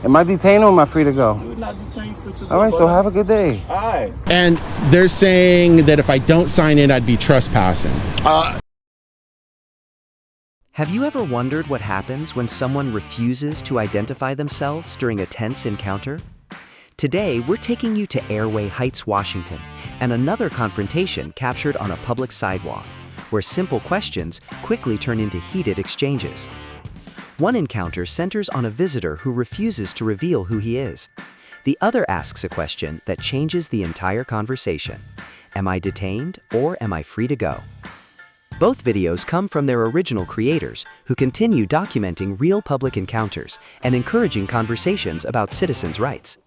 Am I detained or am I free to go? You're not detained for today. All right, so have a good day. All right. And they're saying that if I don't sign in, I'd be trespassing. Have you ever wondered what happens when someone refuses to identify themselves during a tense encounter? Today, we're taking you to Airway Heights, Washington, and another confrontation captured on a public sidewalk, where simple questions quickly turn into heated exchanges. One encounter centers on a visitor who refuses to reveal who he is. The other asks a question that changes the entire conversation. Am I detained or am I free to go? Both videos come from their original creators, who continue documenting real public encounters and encouraging conversations about citizens' rights.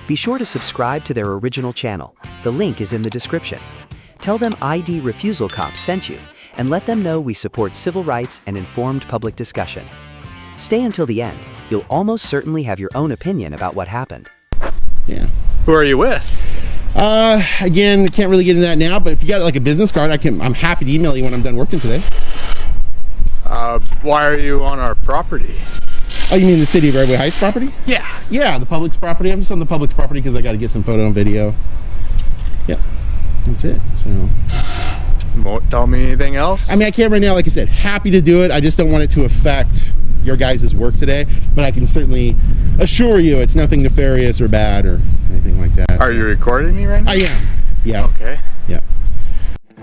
Be sure to subscribe to their original channel. The link is in the description. Tell them ID Refusal Cops sent you, and let them know we support civil rights and informed public discussion. Stay until the end. You'll almost certainly have your own opinion about what happened. Yeah. Who are you with? Again, can't really get into that now, but if you got like a business card, I'm happy to email you when I'm done working today. Why are you on our property? Oh, you mean the city of Airway Heights property? Yeah. Yeah, the public's property. I'm just on the public's property because I got to get some photo and video. Yep, that's it. So. Won't tell me anything else? I mean, I can't right now. Like I said, happy to do it. I just don't want it to affect your guys' work today, but I can certainly assure you it's nothing nefarious or bad or anything like that. Are you recording me right now? I am. Yeah. Okay. Yeah.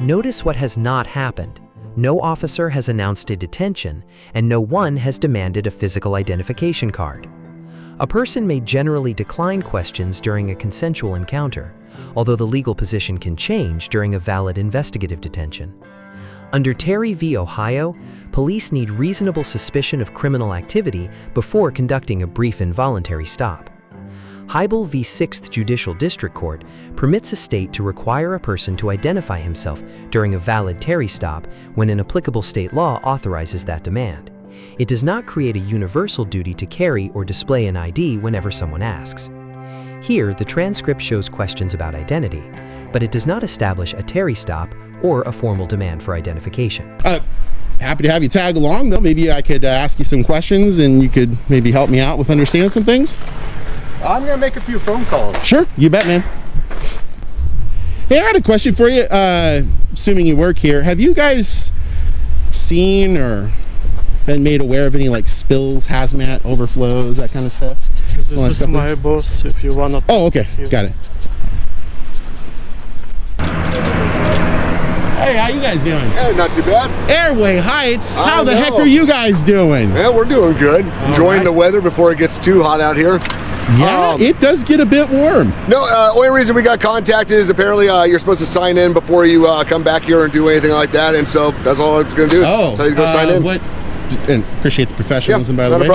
Notice what has not happened. No officer has announced a detention, and no one has demanded a physical identification card. A person may generally decline questions during a consensual encounter, although the legal position can change during a valid investigative detention. Under Terry v. Ohio, police need reasonable suspicion of criminal activity before conducting a brief involuntary stop. Hybel v. 6th Judicial District Court permits a state to require a person to identify himself during a valid Terry stop when an applicable state law authorizes that demand. It does not create a universal duty to carry or display an ID whenever someone asks. Here, the transcript shows questions about identity, but it does not establish a Terry stop or a formal demand for identification. Happy to have you tag along, though. Maybe I could ask you some questions and you could maybe help me out with understanding some things. I'm going to make a few phone calls. Sure, you bet, man. Hey, I had a question for you. Assuming you work here, have you guys seen or been made aware of any like spills, hazmat, overflows, that kind of stuff? This is my boss, if you want to. Oh, okay, got it. Hey, how you guys doing? Yeah, not too bad. Airway Heights, how the heck are you guys doing? Yeah, we're doing good. Enjoying the weather before it gets too hot out here. Yeah, it does get a bit warm. No, only reason we got contacted is apparently you're supposed to sign in before you come back here and do anything like that, and so that's all I was going to do is tell you to go sign in. And appreciate the professionalism, by the way.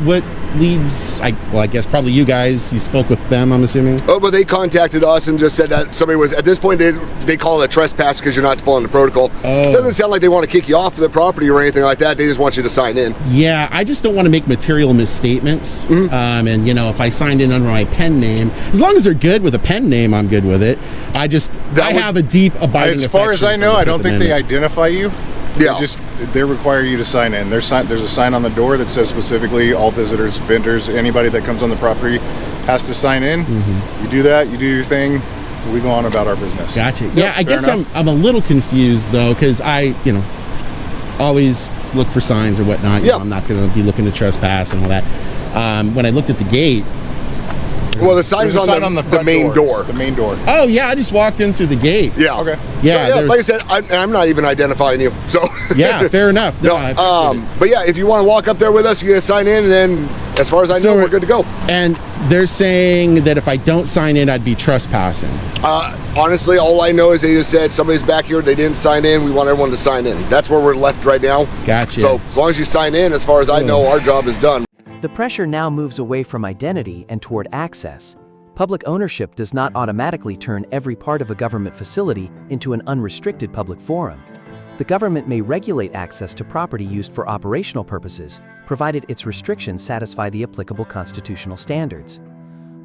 What leads, I guess probably you guys, you spoke with them, I'm assuming? Oh, but they contacted us and just said that somebody was, at this point, they call it a trespass because you're not following the protocol. It doesn't sound like they want to kick you off the property or anything like that. They just want you to sign in. Yeah, I just don't want to make material misstatements. And, you know, if I signed in under my pen name, as long as they're good with a pen name, I'm good with it. I have a deep abiding As far as I know, I don't think they identify you. Yeah. They require you to sign in. There's a sign on the door that says specifically all visitors, vendors, anybody that comes on the property has to sign in. You do that, you do your thing, we go on about our business. Gotcha. Yeah, I guess I'm a little confused though, because I, always look for signs or whatnot. You know, I'm not going to be looking to trespass and all that. When I looked at the gate, well, the sign is on the main door. The main door. Oh yeah, I just walked in through the gate. Yeah. Okay. Yeah. So, like I said, I'm not even identifying you. So. Yeah, fair enough. No, but yeah, if you want to walk up there with us, you gotta sign in, and then as far as I know, we're good to go. And they're saying that if I don't sign in, I'd be trespassing. Honestly, all I know is they just said somebody's back here. They didn't sign in. We want everyone to sign in. That's where we're left right now. Gotcha. So as long as you sign in, as far as I know, our job is done. The pressure now moves away from identity and toward access. Public ownership does not automatically turn every part of a government facility into an unrestricted public forum. The government may regulate access to property used for operational purposes, provided its restrictions satisfy the applicable constitutional standards.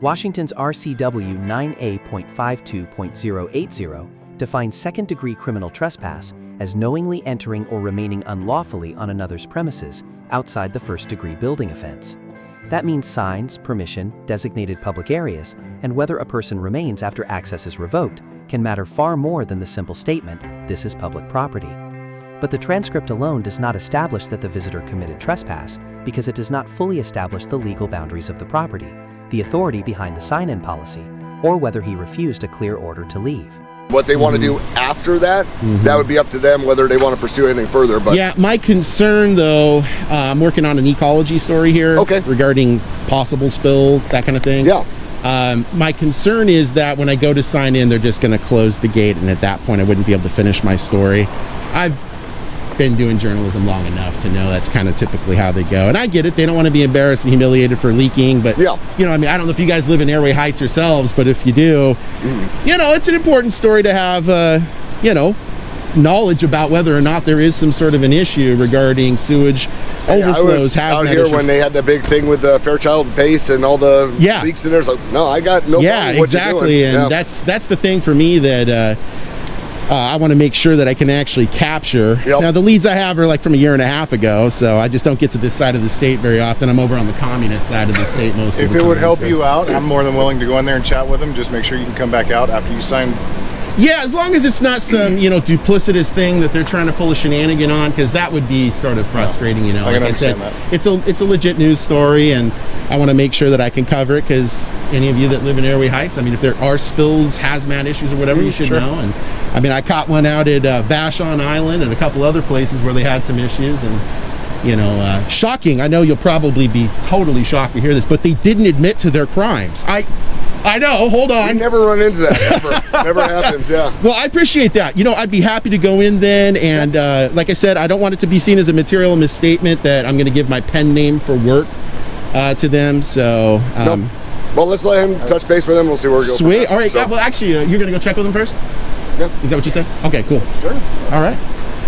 Washington's RCW 9A.52.080 defines second-degree criminal trespass as knowingly entering or remaining unlawfully on another's premises outside the first-degree building offense. That means signs, permission, designated public areas, and whether a person remains after access is revoked can matter far more than the simple statement, "This is public property." But the transcript alone does not establish that the visitor committed trespass because it does not fully establish the legal boundaries of the property, the authority behind the sign-in policy, or whether he refused a clear order to leave. What they want to do after that, that would be up to them whether they want to pursue anything further. But Yeah, my concern though, I'm working on an ecology story here regarding possible spill, that kind of thing. Yeah. My concern is that when I go to sign in, they're just going to close the gate, and at that point I wouldn't be able to finish my story. I've been doing journalism long enough to know that's kind of typically how they go, and I get it. They don't want to be embarrassed and humiliated for leaking, but you know, I mean, I don't know if you guys live in Airway Heights yourselves, but if you do, you know, it's an important story to have you know, knowledge about whether or not there is some sort of an issue regarding sewage overflows. I was out here when they had the big thing with the Fairchild base and all the leaks in there. It's like, no, I got no problem with what you're doing. And that's the thing for me that I want to make sure that I can actually capture. Now, the leads I have are like from a year and a half ago, so I just don't get to this side of the state very often. I'm over on the communist side of the state most of the time. If it would help you out, I'm more than willing to go in there and chat with them. Just make sure you can come back out after you sign. Yeah, as long as it's not some, you know, duplicitous thing that they're trying to pull a shenanigan on, because that would be sort of frustrating, you know. I can said, understand that. it's a legit news story, and I want to make sure that I can cover it, because any of you that live in Airway Heights, I mean, if there are spills, hazmat issues or whatever, you should know. And I mean, I caught one out at Vashon Island and a couple other places where they had some issues, and you know, shocking. I know you'll probably be totally shocked to hear this, but they didn't admit to their crimes. I know, hold on. We never run into that, ever. Never happens, yeah. Well, I appreciate that. You know, I'd be happy to go in then, and like I said, I don't want it to be seen as a material misstatement that I'm going to give my pen name for work to them, so... Well, let's let him touch base with him. We'll see where we go. Sweet. All right, well, actually, you're going to go check with him first? Yeah. Is that what you said? Okay, cool. Sure. All right.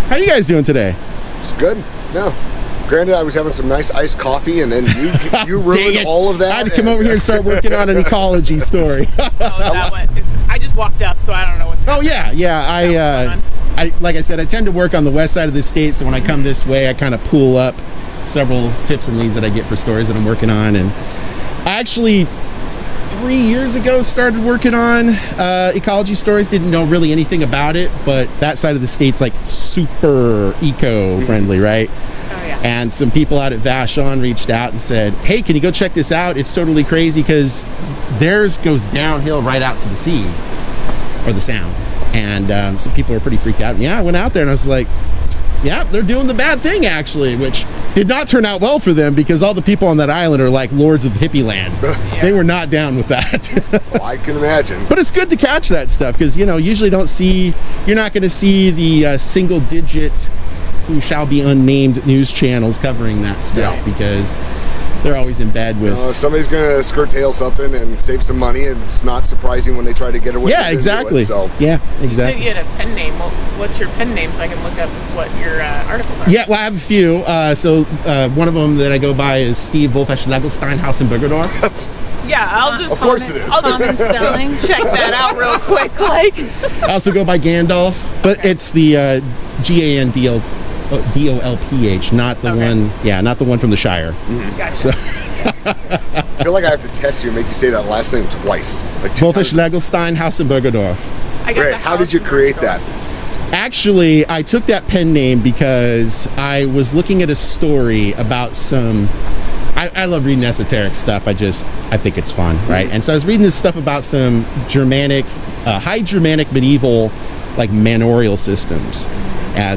How you guys doing today? It's good. No. Granted, I was having some nice iced coffee, and then you ruined all of that. I had to come over here and start working on an ecology story. I just walked up, so I don't know what's going on. Yeah. I like I said, I tend to work on the west side of the state, so when I come this way, I kind of pool up several tips and leads that I get for stories that I'm working on. And I actually 3 years ago started working on ecology stories. Didn't know really anything about it, but that side of the state's like super eco-friendly, right? And some people out at Vashon reached out and said, hey, can you go check this out? It's totally crazy because theirs goes downhill right out to the sea or the sound. And some people were pretty freaked out. Yeah, I went out there and I was like, yeah, they're doing the bad thing, actually, which did not turn out well for them because all the people on that island are like lords of hippie land. They were not down with that. Oh, I can imagine. But it's good to catch that stuff because, you know, usually you're not going to see the single digit who shall be unnamed news channels covering that stuff because they're always in bed with... if somebody's going to skirt tail something and save some money, it's not surprising when they try to get away with it. Exactly. Yeah, You said you had a pen name. Well, what's your pen name so I can look up what your articles are? Yeah, well, I have a few. One of them that I go by is Steve Wolfesch Legelstein House in Burgerdorf. Yeah, I'll just... Of course it is. I'll just spelling check that out real quick. I also go by Gandalf, but it's the Gandolph, not the one. Yeah, not the one from the Shire. Gotcha. So, I feel like I have to test you and make you say that last name twice. Like Wolfesch Legelstein House in Burgerdorf. Great. How did you create that? Actually, I took that pen name because I was looking at a story about some... I love reading esoteric stuff. I think it's fun, right? And so I was reading this stuff about some Germanic, High Germanic medieval, like manorial systems,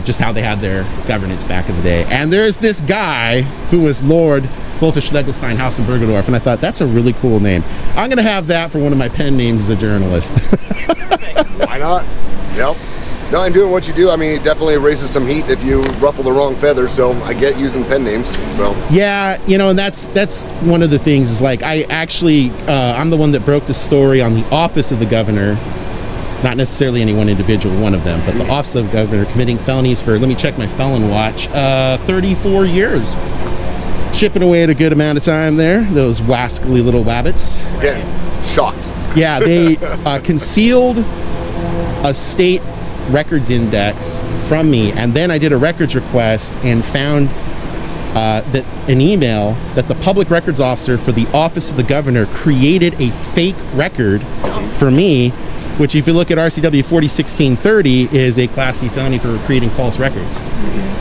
just how they had their governance back in the day. And there's this guy who was Lord Wolfesch Legelstein House in Burgerdorf, and I thought that's a really cool name. I'm going to have that for one of my pen names as a journalist. Why not? Yep. No, and doing what you do, I mean, it definitely raises some heat if you ruffle the wrong feather, so I get using pen names, so. Yeah, you know, and that's one of the things is like, I actually, I'm the one that broke the story on the office of the governor, not necessarily any one individual, one of them, but the office of the governor committing felonies for, let me check my felon watch, 34 years. Chipping away at a good amount of time there, those wascally little wabbits. Again, shocked. Yeah, they concealed a state records index from me, and then I did a records request and found that an email that the public records officer for the office of the governor created a fake record for me, which if you look at RCW 401630 is a Class C felony for creating false records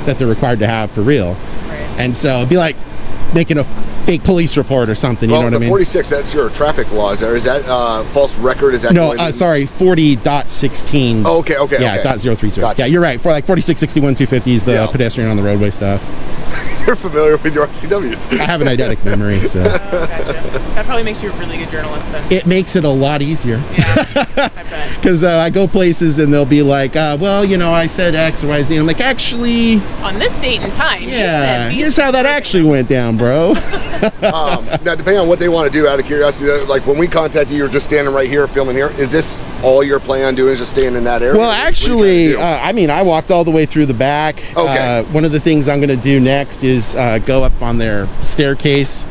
that they're required to have for real. And so it'd be like making a fake police report or something, you know what I mean? 46, that's your traffic laws there. Is that false record? Is that sorry, 40.16. Oh, okay. Yeah, .030. Gotcha. Yeah, you're right. For like 4661 250 is the pedestrian on the roadway stuff. You're familiar with your RCWs. I have an eidetic memory, so. Oh, gotcha. That probably makes you a really good journalist then. It makes it a lot easier. Yeah, I bet. Because I go places and they'll be like, well, you know, I said X or Y, Z. And I'm like, actually, on this date and time. yeah, here's how that actually went down, bro. Now, depending on what they want to do, out of curiosity, like when we contact you, you're just standing right here, filming here. Is this all you're planning on doing, is just staying in that area? Well, actually, I mean, I walked all the way through the back. Okay. One of the things I'm going to do next is go up on their staircase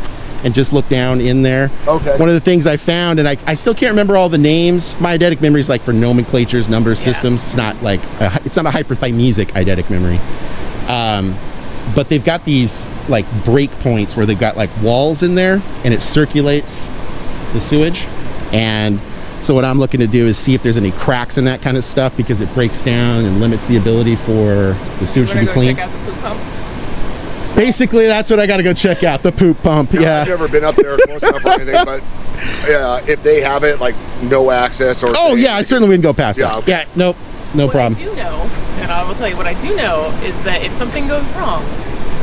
and just look down in there. Okay. One of the things I found, and I still can't remember all the names. My eidetic memory is like for nomenclatures, numbers, systems. It's not like it's not a hyperthymesic eidetic memory. But they've got these like break points where they've got like walls in there, and it circulates the sewage. And so what I'm looking to do is see if there's any cracks in that kind of stuff, because it breaks down and limits the ability for the sewage to be clean. Check out the poop pump. Basically, that's what I got to go check out, the poop pump. Yeah. I've never been up there close enough or anything, but if they have it, like no access or... Oh, yeah, I certainly wouldn't go past Yeah, that. okay. Yeah, nope, no problem. What I do know, and I will tell you what I do know, is that if something goes wrong,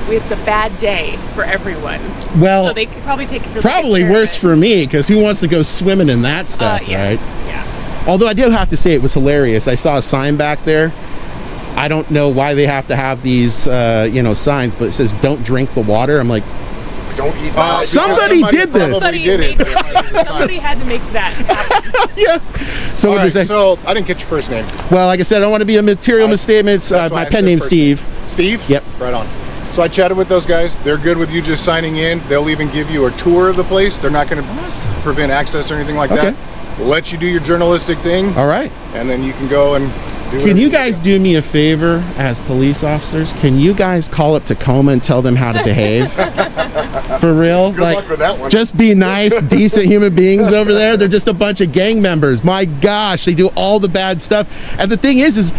it's a bad day for everyone. Well, so they could probably take really probably good care worse of it. for me, because who wants to go swimming in that stuff, Yeah, right? Yeah. Although I do have to say it was hilarious. I saw a sign back there. I don't know why they have to have these, signs, but it says "Don't drink the water." I'm like, don't eat somebody did this. Somebody had to make that happen. Yeah. So All what right, did they say? so I didn't get your first name. Well, like I said, I don't want to be a material misstatement. That's why My I pen said name's first name. Steve. Steve? Yep. Right on. So I chatted with those guys. They're good with you just signing in. They'll even give you a tour of the place. They're not going to prevent access or anything like that. They'll let you do your journalistic thing. All right. And then you can go and do Can you guys do me a favor as police officers? Can you guys call up Tacoma and tell them how to behave? For real? Good luck with that one. Just be nice, decent human beings over there. They're just a bunch of gang members. My gosh, they do all the bad stuff. And the thing is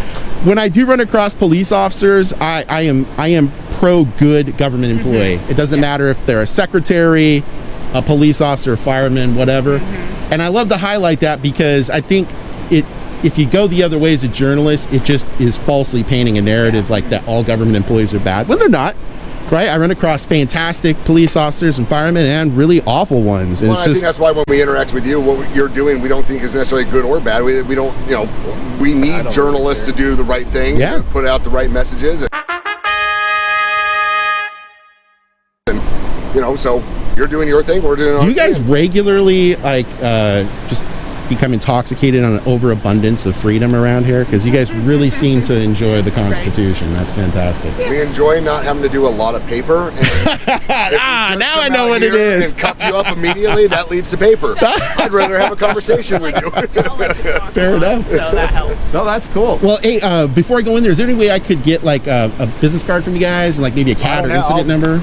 when I do run across police officers, I am pro good government employee. It doesn't matter if they're a secretary, a police officer, a fireman, whatever. And I love to highlight that, because I think if you go the other way as a journalist, it just is falsely painting a narrative like that all government employees are bad, when they're not, right? I run across fantastic police officers and firemen and really awful ones. And Well, I think that's why when we interact with you, what you're doing, we don't think is necessarily good or bad. We don't, we need journalists to do the right thing, to put out the right messages. And, so you're doing your thing, we're doing our Do you guys thing. regularly just become intoxicated on an overabundance of freedom around here? Because you guys really seem to enjoy the Constitution. That's fantastic. We enjoy not having to do a lot of paper. And now I know what it is. And cuff you up immediately, that leads to paper. I'd rather have a conversation with you. Fair enough. So that helps. No, that's cool. Well, hey, before I go in there, is there any way I could get like a business card from you guys, and like maybe a CAD or incident number?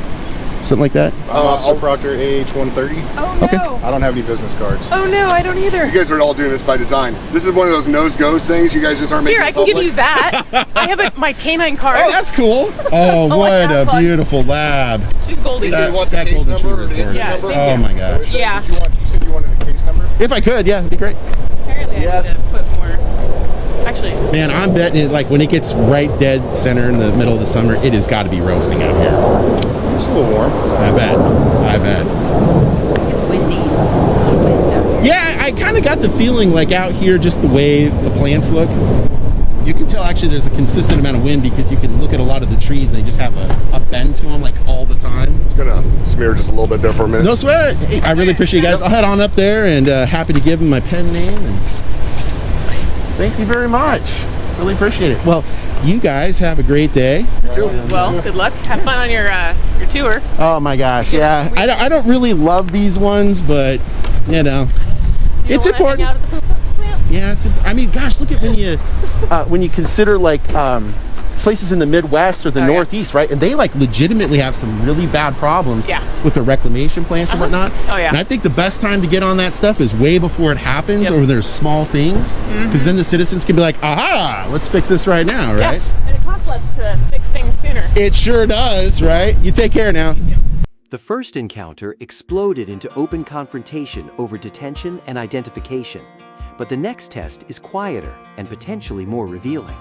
Something like that? Officer Proctor, AH-130. Oh, no. Okay. I don't have any business cards. Oh, no, I don't either. You guys are all doing this by design. This is one of those nose-goes things. You guys just aren't making Here, I can give you that. I have my canine card. Oh, that's cool. Oh, all I what have, a bud. beautiful lab. She's Goldie. You want the that case golden number or retriever's the incident gorgeous. number? Yeah, Oh my gosh. Yeah. You said you wanted a case number? If I could, yeah, it'd be great. Apparently I need to put more. Actually, Man, I'm betting it, like when it gets right dead center in the middle of the summer, it has got to be roasting out here. It's a little warm. I bet. It's windy. Wind. Yeah, I kind of got the feeling like out here, just the way the plants look, you can tell actually there's a consistent amount of wind, because you can look at a lot of the trees and they just have a bend to them like all the time. It's gonna smear just a little bit there for a minute. No sweat. Hey, I really appreciate you guys. I'll head on up there, and happy to give them my pen name. And thank you very much. Really appreciate it. Well, you guys have a great day. You too. well, good luck. Have fun on your tour. Oh my gosh, yeah. I don't really love these ones, but You it's don't wanna hang important. out at the poop plant? Yeah, I mean, gosh, look at when you consider like places in the Midwest or the Oh, yeah. Northeast, right? And they like legitimately have some really bad problems Yeah. with the reclamation plants and whatnot. Oh, yeah. And I think the best time to get on that stuff is way before it happens, Yep. or there's small things, because then the citizens can be like, aha, let's fix this right now, right? Yeah, and it costs less to fix things sooner. It sure does, right? You take care now. The first encounter exploded into open confrontation over detention and identification, but the next test is quieter and potentially more revealing.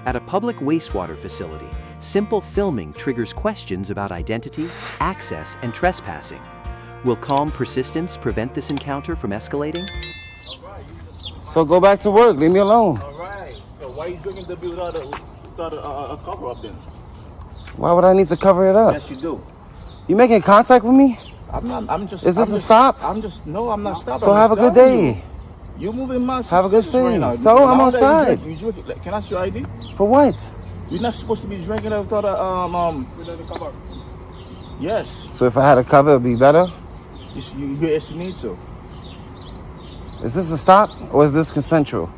At a public wastewater facility, simple filming triggers questions about identity, access, and trespassing. Will calm persistence prevent this encounter from escalating? So go back to work. Leave me alone. All right. So why are you drinking the beer without a cover up then? Why would I need to cover it up? Yes, you do. You making contact with me? I'm not. I'm just. Is this I'm a just, stop? I'm just. No, I'm not stopping. So I'm have a just good telling day. You're moving my Have a good suspicious day. right now. So I'm Now that outside. You drink, can I see your ID? For what? You're not supposed to be drinking it without a without a cover. Yes. So if I had a cover, it'd be better? Yes, you need to. Is this a stop or is this consensual?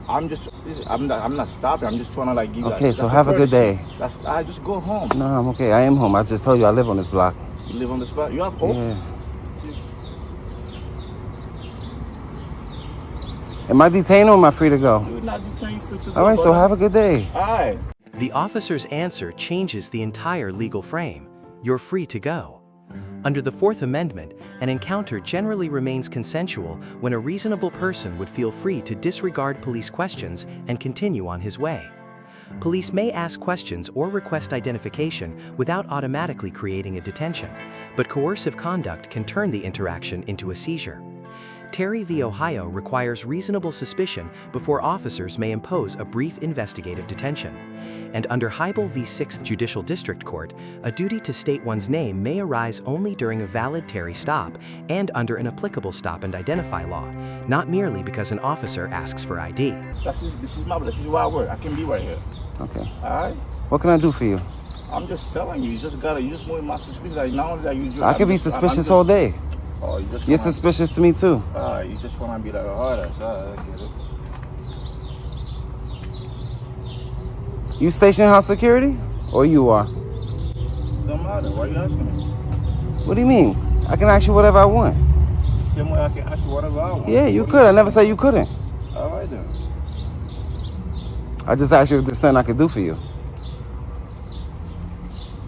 I'm not stopping. I'm just trying to like give you. Okay, so that's have a good courtesy. day. I just go home. No, I'm okay. I am home. I just told you I live on this block. You live on the spot. You have oath? Yeah. Am I detained or am I free to go? You're not detained. You're free to go. All right, so have a good day. All right. The officer's answer changes the entire legal frame. You're free to go. Under the Fourth Amendment, an encounter generally remains consensual when a reasonable person would feel free to disregard police questions and continue on his way. Police may ask questions or request identification without automatically creating a detention, but coercive conduct can turn the interaction into a seizure. Terry v. Ohio requires reasonable suspicion before officers may impose a brief investigative detention. And under Hybel v. 6th Judicial District Court, a duty to state one's name may arise only during a valid Terry stop and under an applicable stop and identify law, not merely because an officer asks for ID. This is where I work. I can be right here. Okay. All right. What can I do for you? I'm just telling you. You just moving my suspicion. Like not only that you just. I could be suspicious all day. Oh, you just. You're suspicious to me too. You just want to be like a hard ass. I get it. You station house security? Or you are? Don't matter. Why are you asking me? What do you mean? I can ask you whatever I want. The same way I can ask you whatever I want. Yeah, you could. I never said you couldn't. All right then. I just asked you if there's something I could do for you.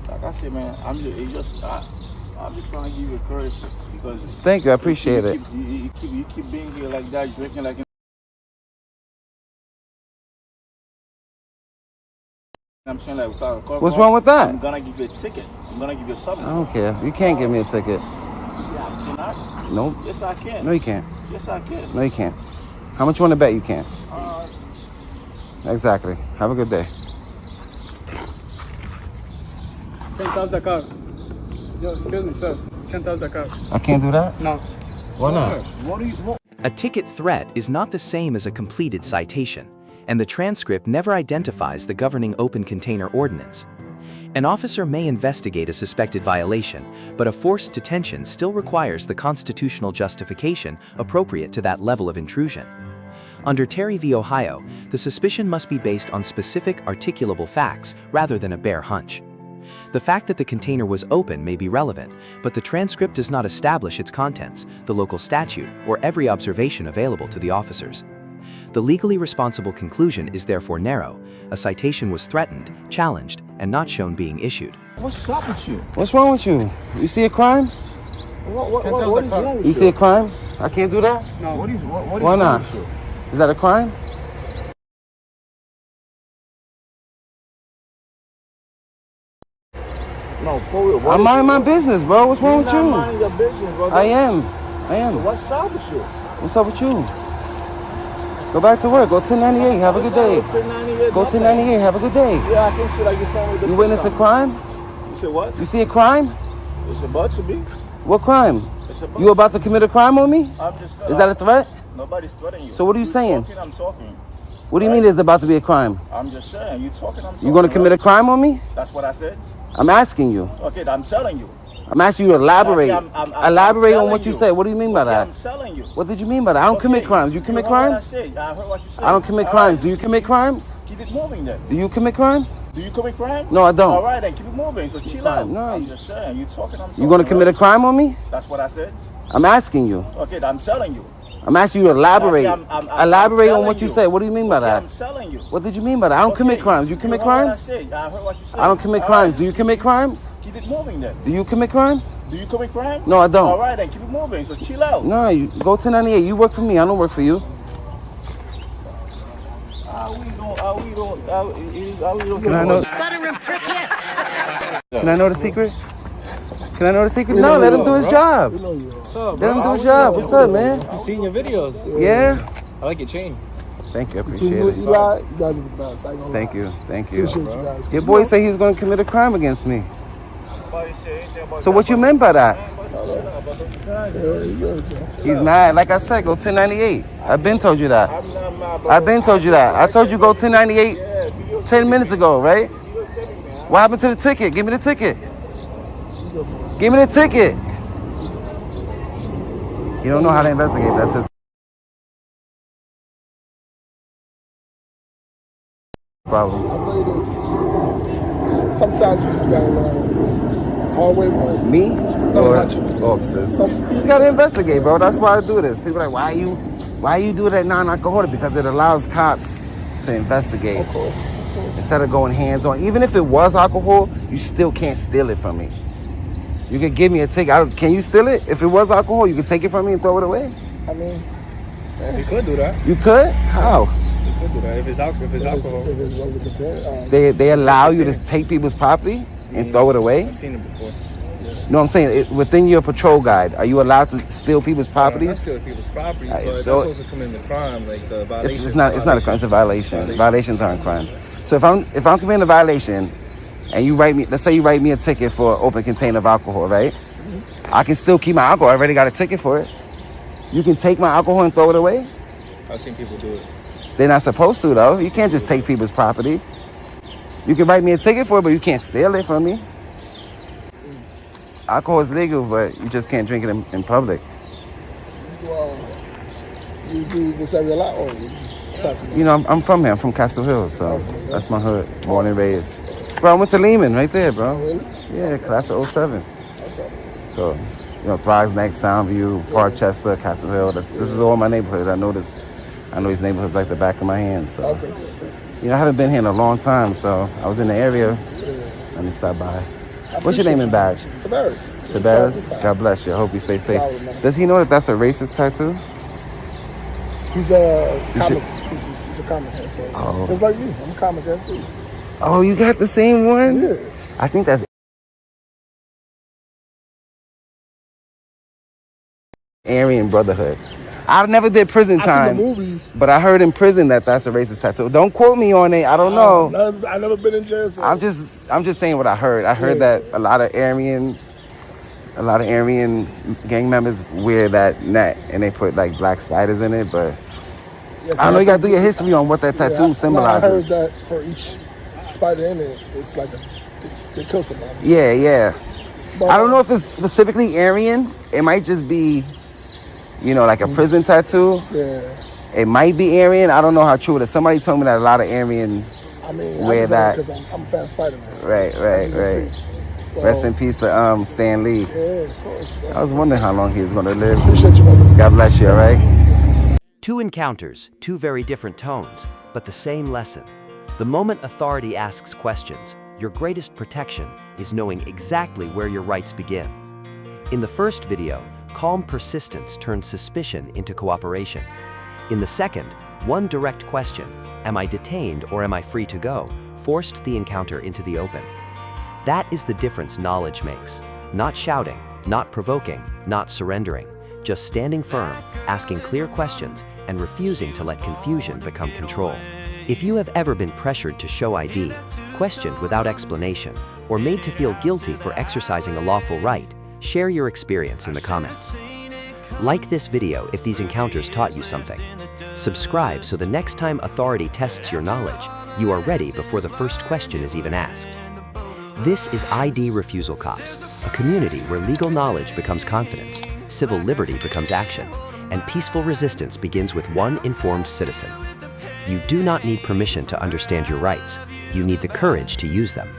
Like I said, man, I'm just trying to give you a courtesy because. Thank you. I appreciate it. You keep being here like that, drinking like. I'm saying like without a cover. What's wrong with that? I'm gonna give you a ticket. I'm gonna give you a summons. I don't care. You can't give me a ticket. Yeah, can I? Nope. Yes, I can. No, you can't. Yes, I can. No, you can't. How much you want to bet you can't? Exactly. Have a good day. Can't touch the car. Yo, excuse me, sir. Can't touch the car. I can't do that? No. Why not? A ticket threat is not the same as a completed citation, and the transcript never identifies the governing open container ordinance. An officer may investigate a suspected violation, but a forced detention still requires the constitutional justification appropriate to that level of intrusion. Under Terry v. Ohio, the suspicion must be based on specific articulable facts rather than a bare hunch. The fact that the container was open may be relevant, but the transcript does not establish its contents, the local statute, or every observation available to the officers. The legally responsible conclusion is therefore narrow. A citation was threatened, challenged, and not shown being issued. What's up with you? What's wrong with you? You see a crime? What is wrong with You you? see a crime? I can't do that? No. What is Why wrong not? with you? Is that a crime? No, for real. I'm minding my business, bro. What's wrong with You're you? not minding your business, brother. I am. So what's up with you? What's up with you? Go back to work. Go 1098. Have a good day. Go 1098. Have a good day. Yeah, I can see like you're from with the You witness a system. crime? You said what? You see a crime? It's about to be. What crime? It's about. You about to commit a crime on me? I'm just. Is that a threat? Nobody's threatening you. So what are you saying? Talking, I'm talking. What do you mean there's about to be a crime? I'm just saying. You talking, I'm talking. You gonna commit a crime on me? That's what I said. I'm asking you. Okay, I'm telling you. I'm asking you to elaborate. Elaborate on what you you. said. What do you mean by that? I'm telling you. What did you mean by that? I don't commit crimes. You commit crimes? I heard what you said. I don't commit crimes. Do you commit crimes? Keep it moving then. Do you commit crimes? Do you commit crime? No, I don't. All right, then keep it moving. So chill out. No. I'm just saying. You talking? I'm talking. You gonna commit a crime on me? That's what I said. I'm asking you. Okay, I'm telling you. I'm asking you to elaborate. Elaborate on what you said. What do you mean by that? I'm telling you. What did you mean by that? I don't commit crimes. You commit crimes? I heard what you said. I don't commit crimes. Do you commit crimes? Keep it moving then. Do you commit crimes? Do you commit crime? No, I don't. All right, then keep it moving. So chill out. No, you go 1098. You work for me. I don't work for you. Can I know? Can I know the secret? Can I know the secret? No, let him do his job. Let him do his job. What's up, man? I've seen your videos. Yeah? I like your chain. Thank you. I Between appreciate you it. and Eli, you guys are the best. I ain't gonna Thank lie. you. Thank you. Appreciate you guys. Your boy said he was going to commit a crime against me. So what you meant by that? He's mad. Like I said, go 1098. I've been told you that. I've been told you that. I told you go 1098 10 minutes ago, right? What happened to the ticket? Give me the ticket. Give me the ticket. You don't know how to investigate. That's his problem. I'll tell you this. Sometimes you just gotta learn hard way one. Me No, or not you. officers? You just gotta investigate, bro. That's why I do this. People are like, why you do that non-alcoholic? Because it allows cops to investigate. Of course. Instead of going hands-on. Even if it was alcohol, you still can't steal it from me. You can give me a ticket. Can you steal it? If it was alcohol, you can take it from me and throw it away? I mean, You could do that. You could? How? You could do that if it's alcohol. if it's over content, They allow you to take people's property and throw it away? I've seen it before. No, I'm saying within your patrol guide, are you allowed to steal people's Not properties? stealing people's properties, Alright, but so- that's also committing the crime, like the violation. It's not a crime. It's a violation. Violations aren't crimes. So if I'm committing a violation, and you write me, let's say you write me a ticket for an open container of alcohol, right? I can still keep my alcohol. I already got a ticket for it. You can take my alcohol and throw it away? I've seen people do it. They're not supposed to, though. You can't just take people's property. You can write me a ticket for it, but you can't steal it from me. Alcohol is legal, but you just can't drink it in public. you do this every lot or you just pass it? You know, I'm from here. I'm from Castle Hill, so that's my hood. Born and raised. Bro, I went to Lehman right there, bro. Really? Yeah, class of 07. Okay. So, you know, Thrives Neck, Soundview, Parkchester, Castle Hill. This is all my neighborhood. I know these neighborhoods like the back of my hand. So, Okay. you know, I haven't been here in a long time, so I was in the area. Let me stop by. What's your name and badge? Tavares. Tavares? God bless you. I hope you stay safe. Solid, man. Does he know that that's a racist tattoo? He's a You comic. should- He's a comic head. So Oh. just like me, I'm a comic head too. Oh, you got the same one? Yeah. I think that's Aryan Brotherhood. I never did prison I seen time, the movies. but I heard in prison that that's a racist tattoo. Don't quote me on it. I don't know. I never been in jail. So I'm just saying what I heard. I heard that a lot of Aryan gang members wear that net and they put like black spiders in it, but Yeah, I don't know. You gotta do your history on what that tattoo symbolizes. I heard that for each spider in it, it's like they kill somebody. Yeah. But, I don't know if it's specifically Aryan. It might just be, you know, like a prison tattoo. Yeah. It might be Aryan. I don't know how true it is. Somebody told me that a lot of Aryan I mean, wear that. because I'm a fan of Spider-Man. So Right. So, Rest in peace to Stan Lee. Yeah, of course. Bro. I was wondering how long he was gonna live. Appreciate you, brother. God bless you, all right? Two encounters, two very different tones, but the same lesson. The moment authority asks questions, your greatest protection is knowing exactly where your rights begin. In the first video, calm persistence turned suspicion into cooperation. In the second, one direct question, am I detained or am I free to go, forced the encounter into the open. That is the difference knowledge makes. Not shouting, not provoking, not surrendering, just standing firm, asking clear questions, and refusing to let confusion become control. If you have ever been pressured to show ID, questioned without explanation, or made to feel guilty for exercising a lawful right, share your experience in the comments. Like this video if these encounters taught you something. Subscribe so the next time authority tests your knowledge, you are ready before the first question is even asked. This is ID Refusal Cops, a community where legal knowledge becomes confidence, civil liberty becomes action, and peaceful resistance begins with one informed citizen. You do not need permission to understand your rights. You need the courage to use them.